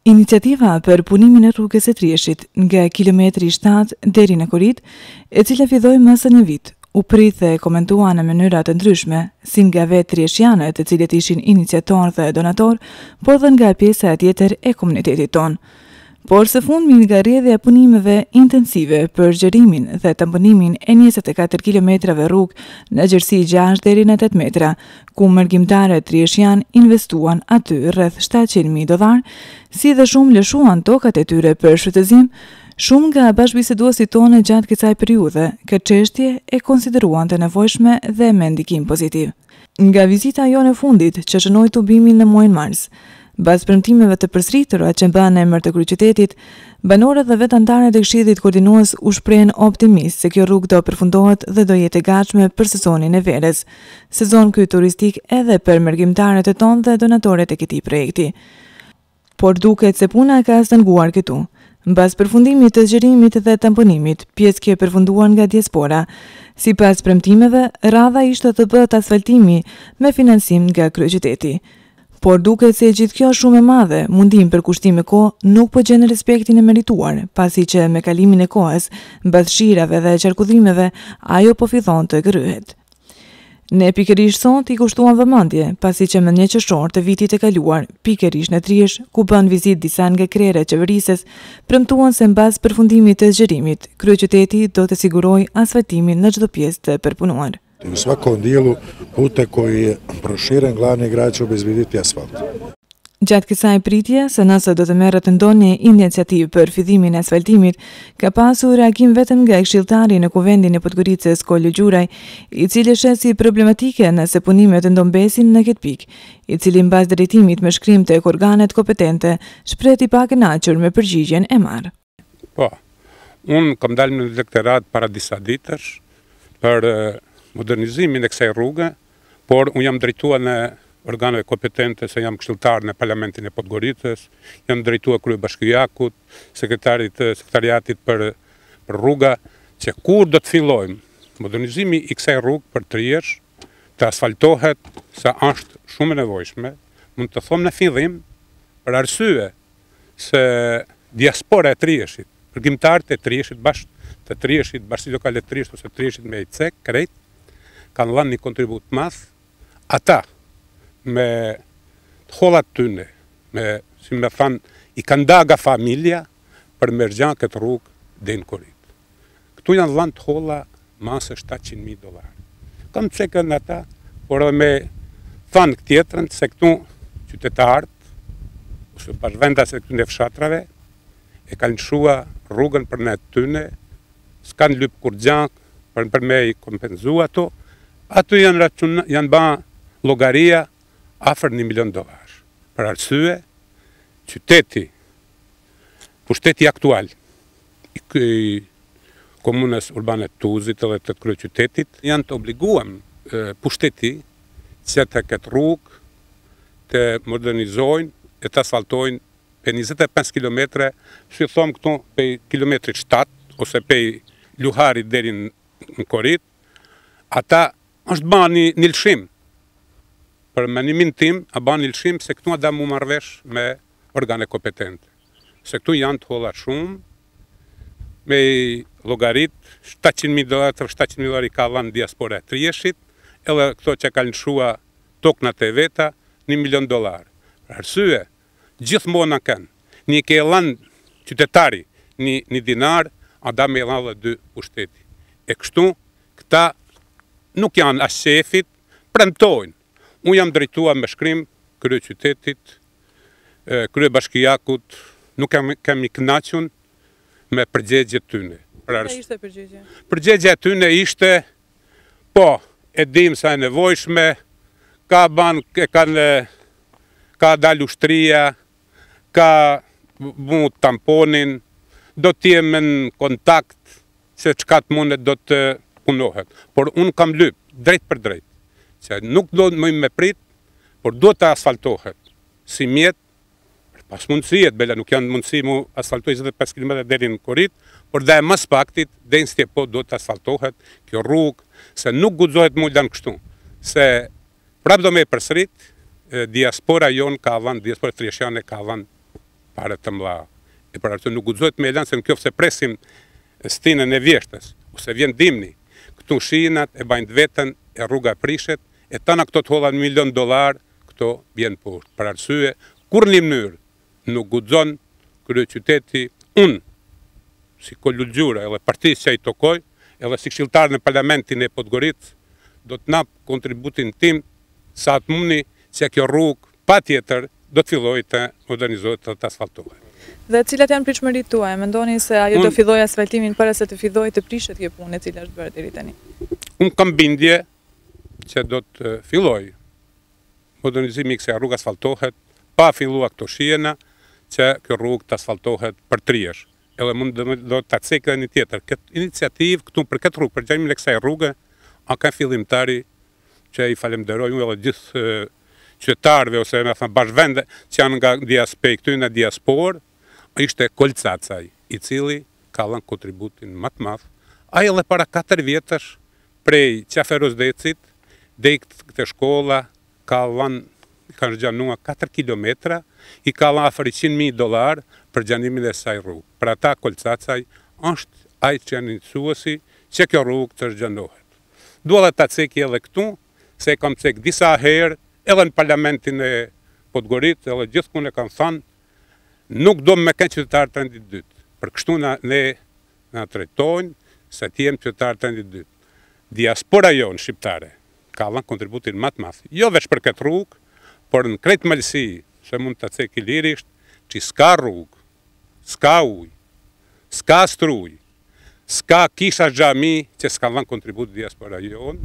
Iniciativa për punimin e rrugës së Trieshit nga kilometri 7 deri në Korit, e cila filloi më së një vit, u prit dhe komentua në mënyra të ndryshme, si nga vetë trieshianët, të cilët ishin iniciator dhe donator, por dhe nga pjesa tjetër e komunitetit tonë. Por së fundmi nga rrjedhja e punimeve intensive për gjërimin dhe tambënimin e 24 kilometrave rrugë në gjerësi 6 deri në 8 metra, ku mërgjimtarët trieshian investuan aty rreth $700.000, si dhe shumë lëshuan tokat e tyre për shfrytëzim, shumë nga bashkëbiseduesit tonë gjatë kësaj periudhe, këtë çështje e konsideruan të nevojshme dhe me ndikim pozitiv. Nga vizita jonë e fundit, që shënoi tubimin në muajin mars, bas premtimeve të përsëritura që bëhen në emër të kryeqytetit, banorët dhe vetë anëtarët e Këshillit Koordinues u shprehen optimist se kjo rrugë do përfundohet dhe do jetë e gatshme për sezonin e verës, sezon ky turistik edhe për mërgjimtarët e tonë dhe donatorët e këtij projekti. Por duket se puna ka stënguar këtu. Mbas përfundimit të zgjerimit dhe tamponimit, pjesë e përfunduar nga diaspora. Sipas premtimeve, radha ishte të bëhet asfaltimi me financim nga kryeqyteti. Por duket se gjithë kjo shumë e madhe, mundim për kushtim me kohë nuk po gjen respektin e merituar, pasi që me kalimin e kohës, mbas shirave dhe qarkullimeve, ajo po fillon të gërryhet. Ne pikërisht sot i kushtuam vëmendje, pasi që më 1 qershor të vitit e kaluar, pikërisht në Triesh, ku bën vizitë disa nga krerët e qeverisës, premtuan se mbas përfundimit të zgjerimit, kryeqyteti do të sigurojë asfaltimin në çdo pjesë të përpunuar. U svakom dijelu pute koji je proširen, glavni grad će obezbediti asfalt. Gjatë kësaj pritje, se nëse do të merret ndonjë iniciativë për fillimin e asfaltimit, ka pasur reagim vetëm nga këshilltari në Kuvendin e Podgoricës Koljo Gjuraj, i cili shes si problematike nëse punimet ndonbesin në këtë pikë, i cili mbas drejtimit me shkrim tek organet kompetente, shpreh i pakënaqur me përgjigjen e marrë. Po, unë kam dalë në dektorat para disa ditësh për modernizimin e kësaj rruge, por unë jam drejtuar në organeve kompetente, se jam këshilltar në Parlamentin e Podgoricës, jam drejtuar kryebashkiakut, sekretariatit për rruga, që kur do të fillojmë modernizimi i kësaj rrugë për Triesh, të asfaltohet, sa është shumë e nevojshme, mund të thomë në fillim, për arsye se diaspora e Trieshit, përgjimtarët e Trieshit, të Trieshit, Bashkësi Lokale të Trieshit ose Trieshit me ICEK, krejt, kanë dhënë një kontribut madh, ata me të hollat tyne, si me thanë, i kanë daga familja për me rgjan këtë rrugë deri në Korit. Këtu janë dhënë të holla masë $700.000. Kam cekën ata, por me thanë tjetrën se këtu qytetarët, ose bashkëvendas e këtu në fshatrave, e kanë lëshua rrugën për ne tyne, s'kanë lyp kur gjan për me i kompenzu ato. Ato janë ba llogaria afër $1 milion. Për arsye, pushteti aktual i komunës urbane të Tuzit dhe të kryeqytetit janë të obliguar pushteti që të këtë rrugë të modernizojnë e të asfaltojnë për 25 kilometre, si thomë këtu për kilometri 7 ose për Luhari deri në Korit, ata është ba një lëshim, për menimin tim, a ba një lëshim se këtu da mu marrëvesh me organe kompetente. Se këtu janë të holla shumë, me llogarit $700.000 i ka dhënë diaspora e Trieshit, edhe këto që ka lëshua toknat e veta, $1 milion. Për arsye, gjithmonë në kanë, një ke dhënë qytetari një dinar, a da me dhënë dhe 2 pushteti. E kështu, këta nuk janë as shefit, premtojnë. Unë jam drejtuar me shkrim kryeqytetit, kryebashkiakut, nuk kemi kënaqur me përgjigjet tyne. Çfarë ishte përgjigja? Përgjigja e tyne ishte, po, e dim sa e nevojshme, ka dalë ushtria, ka mu tamponin, do t'jemi në kontakt, se çka të mundet do të punohet. Por unë kam lyp, drejt për drejt, që nuk do me prit, por do të asfaltohet si mjet, pas mundësijet, bela nuk janë mundësi mu asfaltoj 25 km deri në Korit, por dhe e mas paktit, dhe në stjepo do të asfaltohet kjo rrugë, se nuk guxohet mu lanë kështu, se prap do me përsërit, diaspora jonë ka dhënë, diaspora trieshiane ka dhënë pare të mla. E për atë nuk guxohet me elan se në kjo se presim stinën e vjeshtës, ose vjen dimni, këtu shinat e bajnë vetën, e rruga prishet, e tana këto të hollan $1 milion, këto bjen poshtë. Për arsye, kur një mënyrë nuk guxon kryeqyteti, unë, si Kolugjura, edhe partisë që i tokoj, edhe si këshilltar në parlamentin e Podgoricës, do të nap kontributin tim sa të muni që kjo rrugë patjetër do të fillojë të modernizohet të asfaltohet. Dhe cilat janë pritshmëritë tuaja? Mendoni se ajo do fillojë asfaltimin para se të fillojë të prishet kjo punë e cila është bërë deri tani? Unë kam bindje që do të fillojë modernizimi i kësaj rrugë asfaltohet pa filluar këto shijena që kjo rrugë të asfaltohet për triesh. Edhe mund do të cekë një tjetër. Këtë iniciativë këtu për këtë rrugë, për gjanimin e kësaj rruge, a ka fillimtari që i falemderoj unë edhe gjithë qytetarëve ose me thënë bashkëvende që janë nga këtyre në diasporë, ishte Kolcacaj, i cili ka dhënë kontributin më të madh. Ai edhe para 4 vjetësh prej Qaferosdecit deri këtë shkolla ka zgjanuar 4 kilometra, i ka dhënë afër $100.000 për gjanimin e saj rrugë. Për ata Kolcacaj është ai që janë iniciuesi që kjo rrugë të zgjanohet. Dua ta ceki edhe këtu, se kam cek disa herë edhe në parlamentin e Podgoricës, edhe gjithkund e kam thënë, nuk do me kënë qytetar të rendit dytë. Për kështu ne na trajtojnë se të jem qytetar të rendit dytë. Diaspora jonë shqiptare ka dhënë kontributin më të madh, jo vetëm për këtë rrugë, por në krejt malësi, se mund të ceki lirisht, që s'ka rrugë, s'ka ujë, s'ka struj, s'ka kisha xhami që s'ka dhënë kontribut diaspora jonë,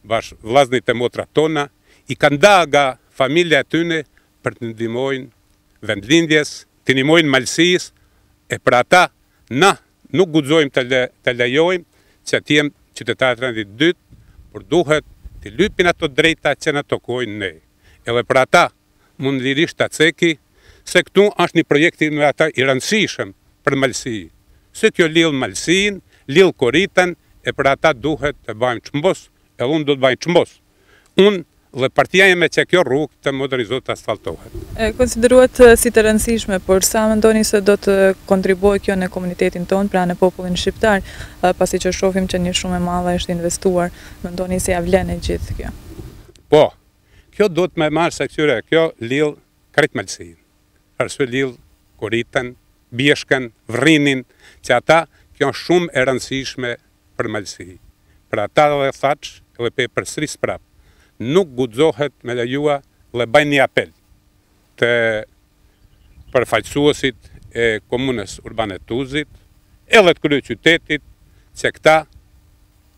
bashkë vllaznit e motrat tona, i kanë dalë nga familja e tyre për të ndihmojnë vendlindjes, të ndihmojnë malësisë, e për ata na nuk guxojmë të lejojmë që të jemi qytetarë të rendit dytë, por duhet të lypin ato drejta që na tokojnë ne. Edhe për ata mund lirisht ta ceki se këtu është një projekt me ata i rëndësishëm për malësi. Se kjo lidh malësinë, lidh korritën, e për ata duhet të bëjmë çmbos, edhe unë do të bëj çmbos. Unë dhe partia ime që kjo rrugë të modernizohet të asfaltohet. Konsiderohet si të rëndësishme, por sa mendoni se do të kontribuojë kjo në komunitetin tonë, pra në popullin shqiptar, pasi që shohim që një shumë e madhe është investuar, mendoni se ja vlen e gjithë kjo? Po, kjo do të me marrë se këtyre, kjo lidh krejt malësinë. Arsye lidh korritën, bjeshkën, vrrinin, që ata kjo është shumë e rëndësishme për malësi. Për ata dhe thach, edhe pe përsëris prap, nuk guxohet me lejua dhe bajnë një apel të përfaqësuesit e komunës urbane Tuzit, edhe të kryeqytetit, që këta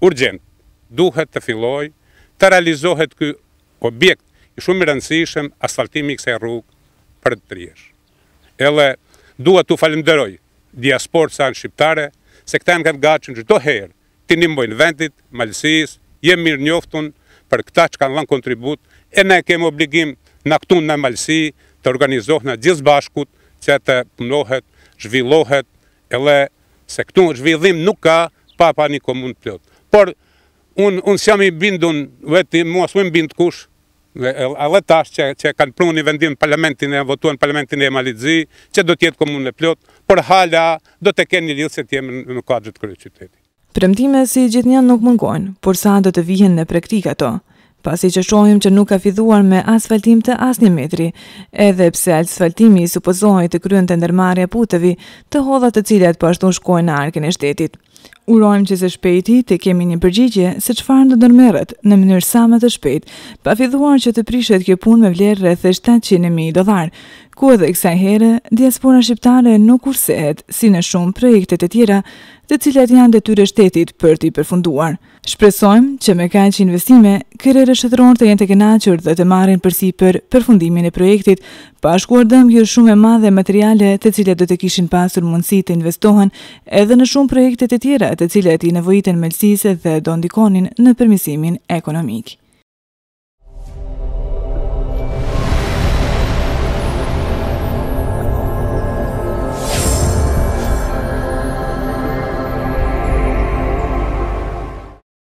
urgjent duhet të fillojë të realizohet ky objekt i shumë i rëndësishëm, asfaltimi i kësaj rrugë për të triesh. Edhe dua t'u falenderoj diasporën shqiptare se këta janë gatshëm çdo herë të ndihmojnë vendit, malësisë, jemi mirënjoftun për këta që kanë dhënë kontribut, e ne kemi obligim në këtu në malësi të organizohen në gjithë bashkut që të punohet, zhvillohet, edhe se këtu zhvillim nuk ka pa një komunë plot. Por unë s'jam i bindun, vetë mua s'u bind kush, edhe tash që kanë prunë një vendim në parlamentin e votuar në parlamentin e Malizzi, që do t'jetë komunë plot, por hala do të kenë një lidhje se t'jemi në kuadër të kryeqytetit. Premtime si gjithnjë nuk mungojnë, por sa do të vihen në praktik ato, pasi që shohim që nuk ka filluar me asfaltim të asnjë metri, edhe pse asfaltimi supozohej të kryente ndërmarrja putëvi të hodha të cilat po ashtu shkojnë në arkën e shtetit. Urojmë që së shpejti të kemi një përgjigje se çfarë do ndërmerret në mënyrë sa më të shpejtë, pa filluar që të prishet kjo punë me vlerë rreth $700.000, ku edhe kësaj here diaspora shqiptare nuk kursehet si në shumë projekte të tjera, të cilat janë detyrë e shtetit për t'i përfunduar. Shpresojmë që me kaq investime, krerë shtetërorë të jenë të kënaqur dhe të marrin përsipër përfundimin e projektit, pa shkuar dëmgje shumë e madhe materiale të cilat do të kishin pasur mundësi të investohen edhe në shumë projekte të tjera të cilat i nevojiten melësisë dhe do ndikonin në përmirësimin ekonomik.